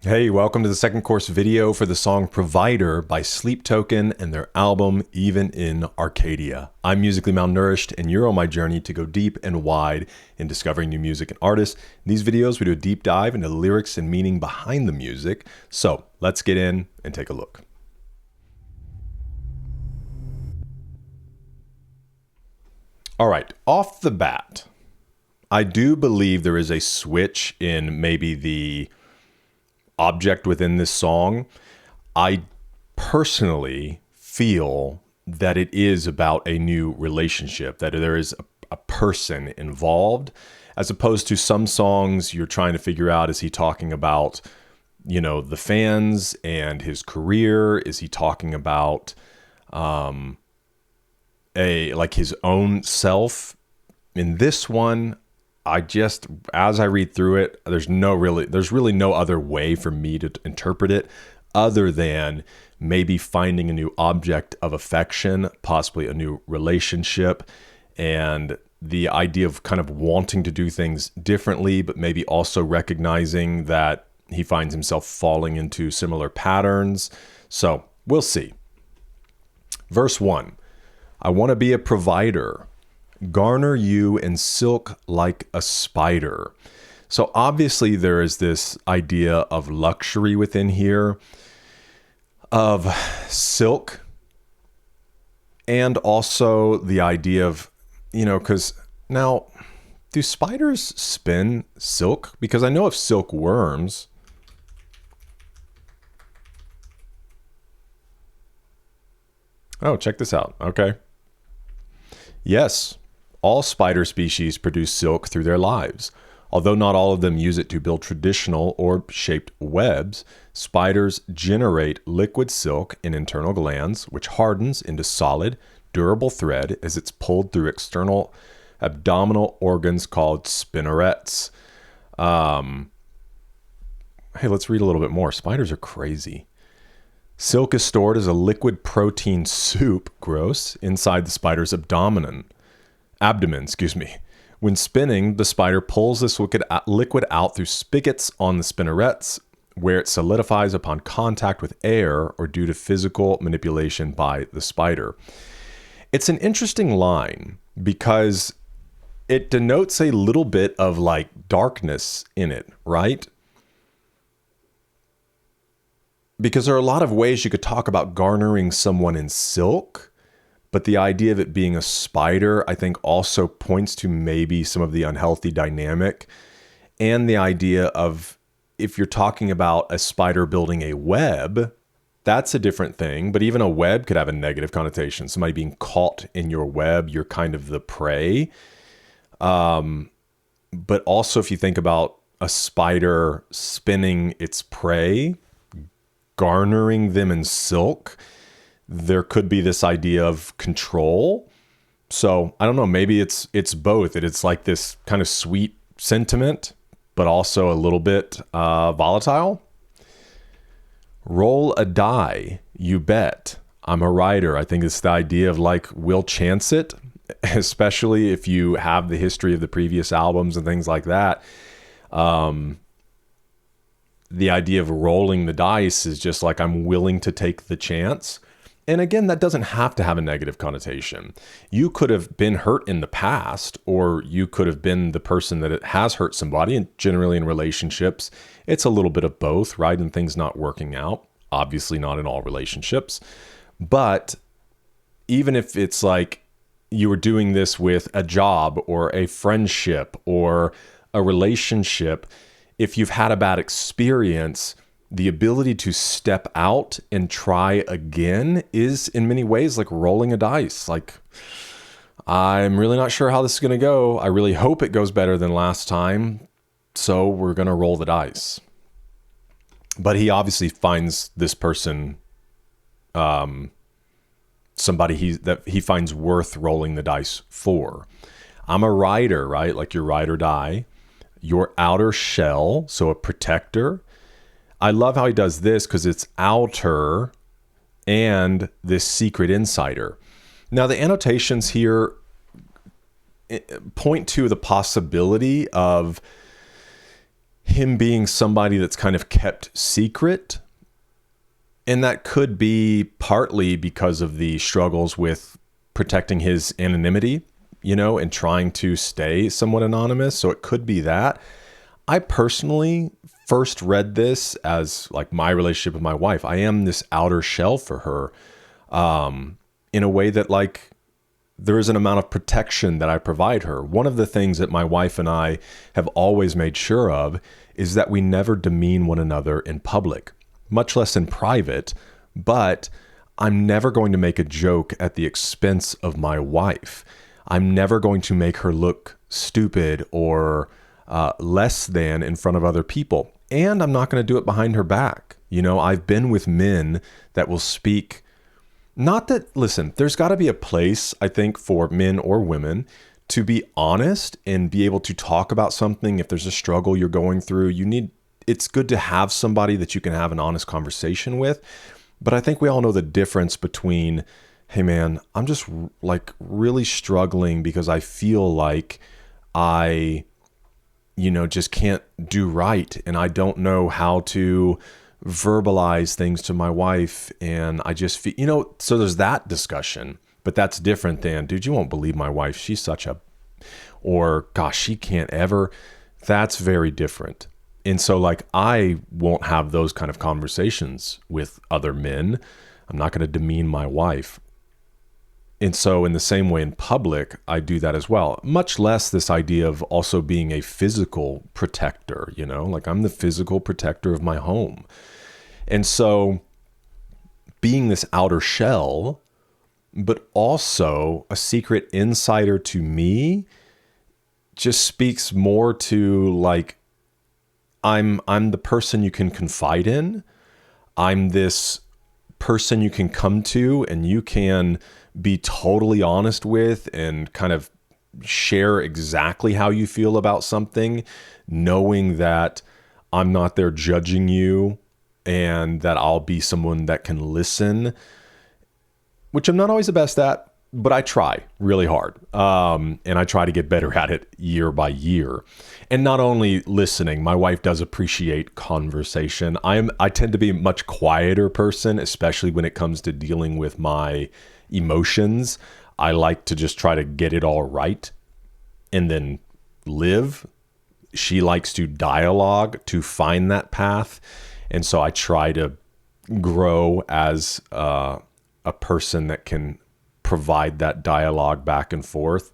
Hey, welcome to the second course video for the song Provider by Sleep Token and their album Even in Arcadia. I'm musically malnourished and you're on my journey to go deep and wide in discovering new music and artists. In these videos, we do a deep dive into the lyrics and meaning behind the music. So let's get in and take a look. All right, off the bat, I do believe there is a switch in maybe the object within this song. I personally feel that it is about a new relationship, that there is a person involved, as opposed to some songs you're trying to figure out, is he talking about, the fans and his career? Is he talking about his own self? In this one, as I read through it, there's really no other way for me to interpret it other than maybe finding a new object of affection, possibly a new relationship, and the idea of kind of wanting to do things differently, but maybe also recognizing that he finds himself falling into similar patterns. So we'll see. Verse 1, I want to be a provider, garner you in silk like a spider. So obviously there is this idea of luxury within here, of silk, and also the idea of, because now, do spiders spin silk? Because I know of silkworms. Oh, check this out. Okay. Yes. All spider species produce silk through their lives. Although not all of them use it to build traditional or shaped webs, spiders generate liquid silk in internal glands, which hardens into solid, durable thread as it's pulled through external abdominal organs called spinnerets. Hey, let's read a little bit more. Spiders are crazy. Silk is stored as a liquid protein soup, gross, inside the spider's abdomen. When spinning, the spider pulls this liquid out through spigots on the spinnerets, where it solidifies upon contact with air or due to physical manipulation by the spider. It's an interesting line because it denotes a little bit of darkness in it, right? Because there are a lot of ways you could talk about garnering someone in silk, but the idea of it being a spider, I think, also points to maybe some of the unhealthy dynamic, and the idea of, if you're talking about a spider building a web, that's a different thing. But even a web could have a negative connotation. Somebody being caught in your web, you're kind of the prey. But also, if you think about a spider spinning its prey, garnering them in silk, there could be this idea of control. So I don't know, maybe it's both. It's like this kind of sweet sentiment, but also a little bit volatile. Roll a die, you bet. I'm a writer. I think it's the idea of we'll chance it, especially if you have the history of the previous albums and things like that. The idea of rolling the dice is just I'm willing to take the chance. And again, that doesn't have to have a negative connotation. You could have been hurt in the past, or you could have been the person that has hurt somebody. And generally in relationships, it's a little bit of both, right? And things not working out. Obviously not in all relationships. But even if it's you were doing this with a job or a friendship or a relationship, if you've had a bad experience, the ability to step out and try again is in many ways like rolling a dice. I'm really not sure how this is going to go. I really hope it goes better than last time. So we're going to roll the dice. But he obviously finds this person, somebody that he finds worth rolling the dice for. I'm a rider, right? Like your ride or die. Your outer shell, so a protector. I love how he does this because it's outer and this secret insider. Now, the annotations here – point to the possibility of him being somebody that's kind of kept secret. And that could be partly because of the struggles with protecting his anonymity, and trying to stay somewhat anonymous. So it could be that. I personally first read this as like my relationship with my wife. I am this outer shell for her, in a way that like there is an amount of protection that I provide her. One of the things that my wife and I have always made sure of is that we never demean one another in public, much less in private, but I'm never going to make a joke at the expense of my wife. I'm never going to make her look stupid or less than in front of other people. And I'm not going to do it behind her back. I've been with men that will speak. Not that, listen, there's got to be a place, I think, for men or women to be honest and be able to talk about something. If there's a struggle you're going through, it's good to have somebody that you can have an honest conversation with. But I think we all know the difference between, hey man, I'm just like really struggling because I feel like I, just can't do right. And I don't know how to verbalize things to my wife. And I just feel, so there's that discussion, but that's different than, dude, you won't believe my wife. She's or gosh, she can't ever. That's very different. And so like, I won't have those kind of conversations with other men. I'm not going to demean my wife. And so in the same way in public, I do that as well. Much less this idea of also being a physical protector, like I'm the physical protector of my home. And so being this outer shell, but also a secret insider to me, just speaks more to like, I'm the person you can confide in. I'm this person you can come to and you can be totally honest with and kind of share exactly how you feel about something, knowing that I'm not there judging you and that I'll be someone that can listen, which I'm not always the best at, but I try really hard. And I try to get better at it year by year. And not only listening, my wife does appreciate conversation. I tend to be a much quieter person, especially when it comes to dealing with my emotions. I like to just try to get it all right and then live. She likes to dialogue to find that path. And so I try to grow as a person that can provide that dialogue back and forth.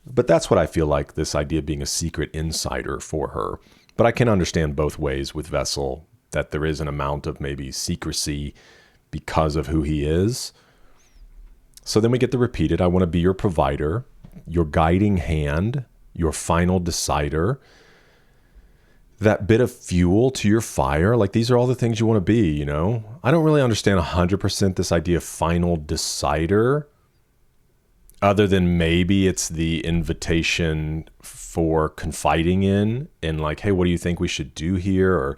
But that's what I feel like, this idea of being a secret insider for her. But I can understand both ways with Vessel, that there is an amount of maybe secrecy because of who he is. So then we get the repeated, I want to be your provider, your guiding hand, your final decider, that bit of fuel to your fire. Like these are all the things you want to be, I don't really understand 100% this idea of final decider, other than maybe it's the invitation for confiding in and like, hey, what do you think we should do here? Or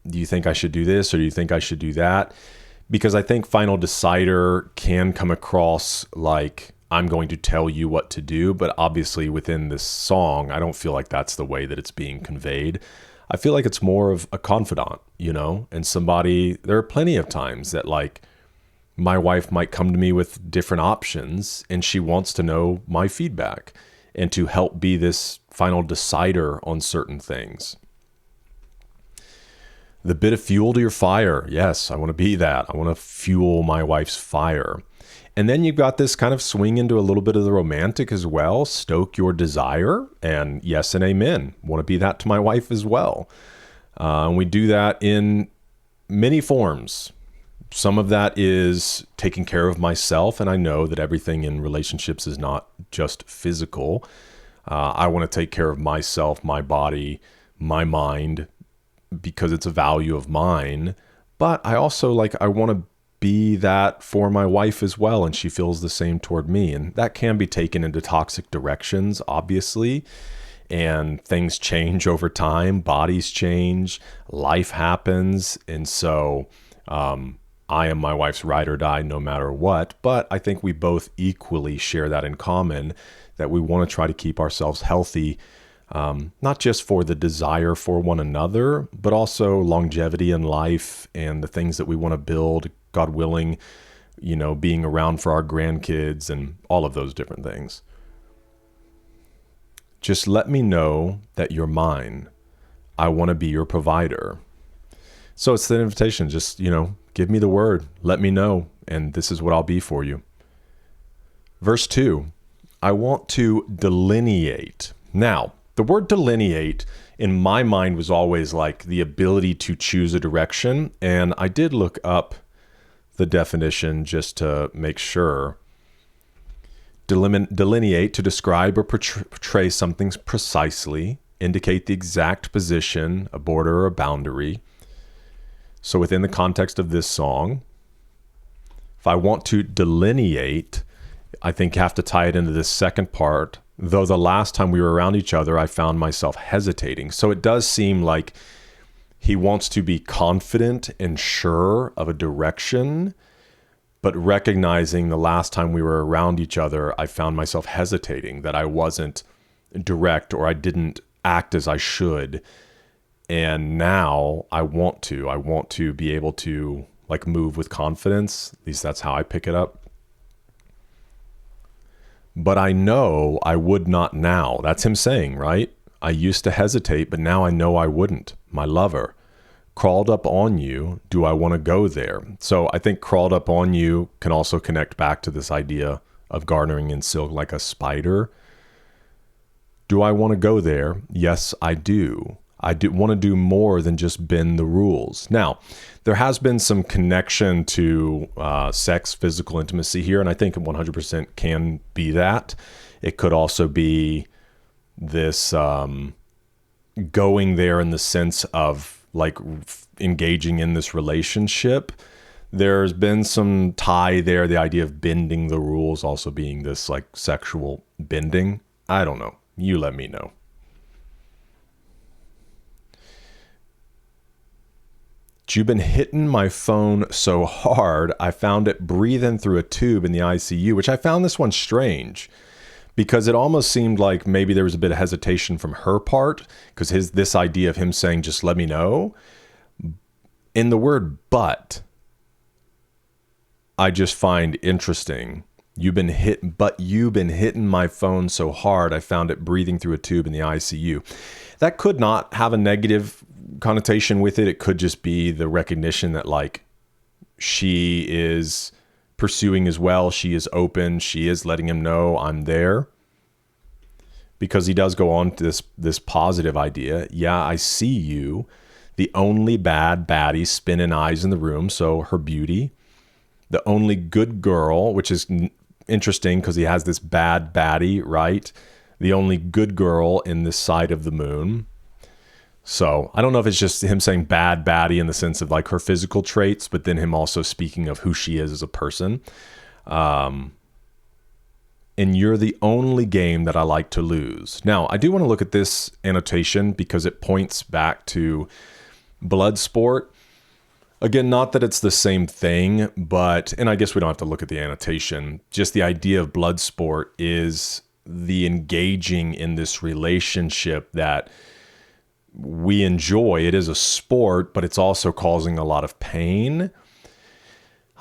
do you think I should do this? Or do you think I should do that? Because I think final decider can come across like I'm going to tell you what to do. But obviously within this song, I don't feel like that's the way that it's being conveyed. I feel like it's more of a confidant, and somebody, there are plenty of times that like my wife might come to me with different options and she wants to know my feedback and to help be this final decider on certain things. The bit of fuel to your fire. Yes, I want to be that. I want to fuel my wife's fire. And then you've got this kind of swing into a little bit of the romantic as well. Stoke your desire. And yes and amen. Want to be that to my wife as well. And we do that in many forms. Some of that is taking care of myself. And I know that everything in relationships is not just physical. I want to take care of myself, my body, my mind, because it's a value of mine. But I also I want to be that for my wife as well. And she feels the same toward me. And that can be taken into toxic directions, obviously. And things change over time. Bodies change. Life happens. And so, I am my wife's ride or die no matter what, but I think we both equally share that in common, that we want to try to keep ourselves healthy not just for the desire for one another, but also longevity in life and the things that we want to build, God willing, being around for our grandkids and all of those different things. Just let me know that you're mine. I want to be your provider. So it's the invitation. Just, give me the word. Let me know. And this is what I'll be for you. Verse 2, I want to delineate. Now, the word delineate in my mind was always like the ability to choose a direction. And I did look up the definition just to make sure. Delineate, to describe or portray something precisely, indicate the exact position, a border or a boundary. So within the context of this song, if I want to delineate, I think I have to tie it into this second part. Though the last time we were around each other, I found myself hesitating. So it does seem like he wants to be confident and sure of a direction, but recognizing the last time we were around each other, I found myself hesitating, that I wasn't direct or I didn't act as I should. And now I want to be able to move with confidence. At least that's how I pick it up. But I know I would not now. That's him saying, right? I used to hesitate, but now I know I wouldn't. My lover, crawled up on you. Do I want to go there? So I think crawled up on you can also connect back to this idea of garnering in silk like a spider. Do I want to go there? Yes, I do. I do want to do more than just bend the rules. Now, there has been some connection to sex, physical intimacy here, and I think 100% can be that. It could also be this going there in the sense of engaging in this relationship. There's been some tie there, the idea of bending the rules also being this sexual bending. I don't know. You let me know. You've been hitting my phone so hard, I found it breathing through a tube in the ICU, which I found this one strange because it almost seemed like maybe there was a bit of hesitation from her part because this idea of him saying, just let me know. In the word but, I just find interesting. You've been hitting my phone so hard, I found it breathing through a tube in the ICU. That could not have a negative connotation with it. It could just be the recognition that she is pursuing as well. She is open. She is letting him know I'm there. Because he does go on to this positive idea. Yeah, I see you. The only bad baddie spinning eyes in the room. So her beauty. The only good girl, which is interesting because he has this bad baddie, right? The only good girl in this side of the moon. So I don't know if it's just him saying bad baddie in the sense of her physical traits, but then him also speaking of who she is as a person. And you're the only game that I like to lose. Now, I do want to look at this annotation because it points back to Bloodsport. Again, not that it's the same thing, but, and I guess we don't have to look at the annotation, just the idea of Bloodsport is the engaging in this relationship that we enjoy. It is a sport, but it's also causing a lot of pain.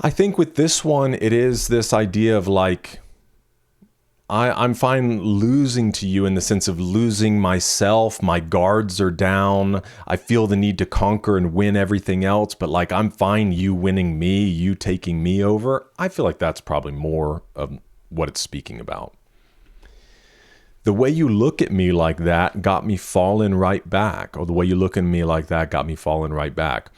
I think with this one, it is this idea of I'm fine losing to you in the sense of losing myself. My guards are down. I feel the need to conquer and win everything else, but I'm fine you winning me, you taking me over. I feel like that's probably more of what it's speaking about. The way you look at me like that got me falling right back. Or the way you look at me like that got me falling right back.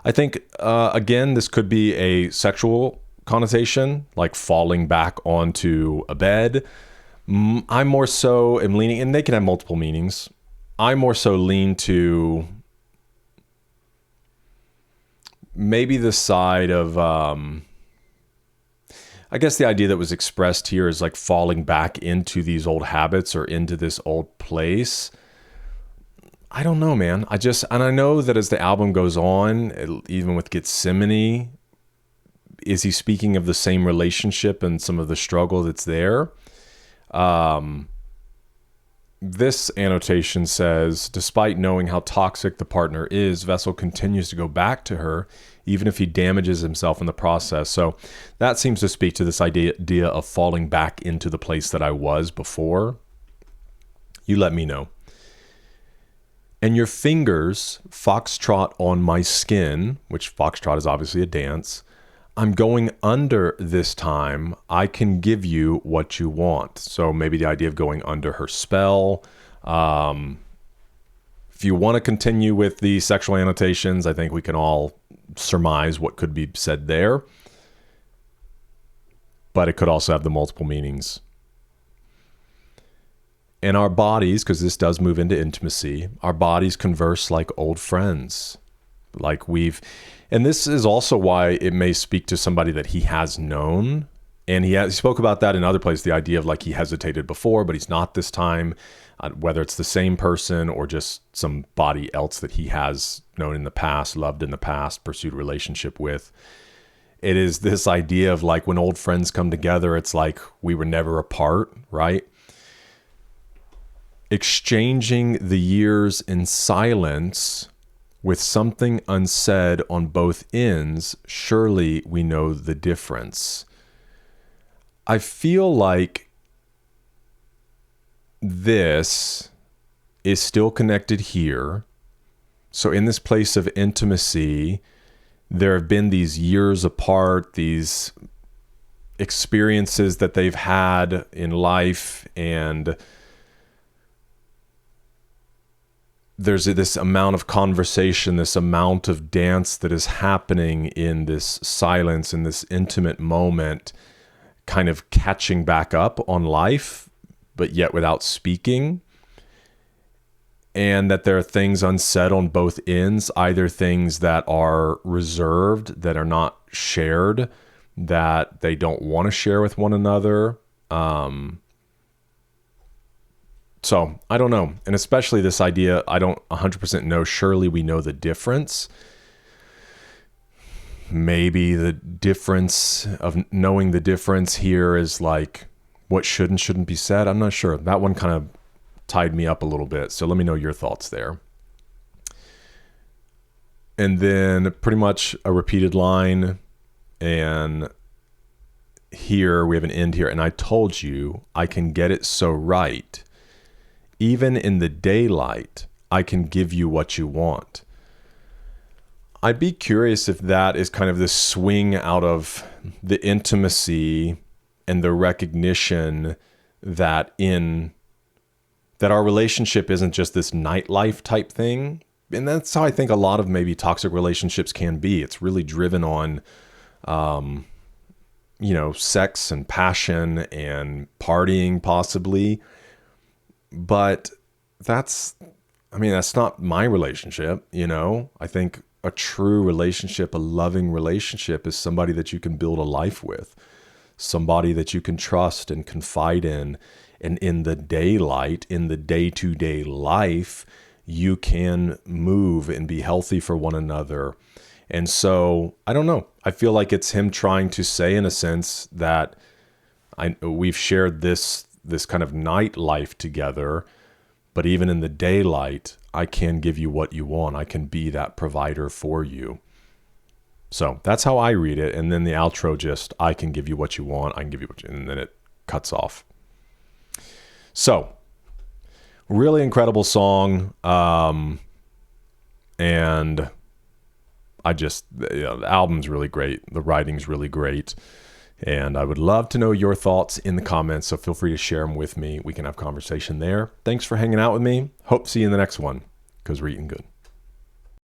I think, again, this could be a sexual connotation, like falling back onto a bed. I more so am leaning, and they can have multiple meanings. I more so lean to maybe the side of, I guess the idea that was expressed here is falling back into these old habits or into this old place. I don't know, man. And I know that as the album goes on, even with Gethsemane, is he speaking of the same relationship and some of the struggle that's there? this annotation says, despite knowing how toxic the partner is, Vessel continues to go back to her, even if he damages himself in the process. So that seems to speak to this idea of falling back into the place that I was before. You let me know. And your fingers foxtrot on my skin, which foxtrot is obviously a dance. I'm going under this time. I can give you what you want. So maybe the idea of going under her spell. If you want to continue with the sexual annotations, I think we can all surmise what could be said there. But it could also have the multiple meanings. And our bodies, because this does move into intimacy, our bodies converse like old friends. And this is also why it may speak to somebody that he has known. And he spoke about that in other places, the idea of like he hesitated before, but he's not this time, whether it's the same person or just somebody else that he has known in the past, loved in the past, pursued a relationship with. It is this idea of like when old friends come together, it's like we were never apart, right? Exchanging the years in silence with something unsaid on both ends, surely we know the difference. I feel like this is still connected here. So in this place of intimacy, there have been these years apart, these experiences that they've had in life, and there's this amount of conversation, this amount of dance that is happening in this silence, in this intimate moment, kind of catching back up on life, but yet without speaking. And that there are things unsaid on both ends, either things that are reserved, that are not shared, that they don't want to share with one another. So I don't know. And especially this idea, I don't 100% know. Surely we know the difference. Maybe the difference of knowing the difference here is like what should and shouldn't be said. I'm not sure. That one kind of tied me up a little bit. So let me know your thoughts there. And then pretty much a repeated line. And here we have an end here. And I told you I can get it so right. Even in the daylight, I can give you what you want. I'd be curious if that is kind of this swing out of the intimacy and the recognition that our relationship isn't just this nightlife type thing. And that's how I think a lot of maybe toxic relationships can be. It's really driven on, sex and passion and partying possibly. But that's not my relationship, I think a true relationship, a loving relationship is somebody that you can build a life with, somebody that you can trust and confide in. And in the daylight, in the day-to-day life, you can move and be healthy for one another. And so, I don't know. I feel like it's him trying to say in a sense that we've shared this kind of night life together, but even in the daylight, I can give you what you want. I can be that provider for you. So that's how I read it. And then the outro just, I can give you what you want. I can give you what you, and then it cuts off. So really incredible song. And the album's really great. The writing's really great. And I would love to know your thoughts in the comments, so feel free to share them with me. We can have conversation there. Thanks for hanging out with me. Hope to see you in the next one, because we're eating good.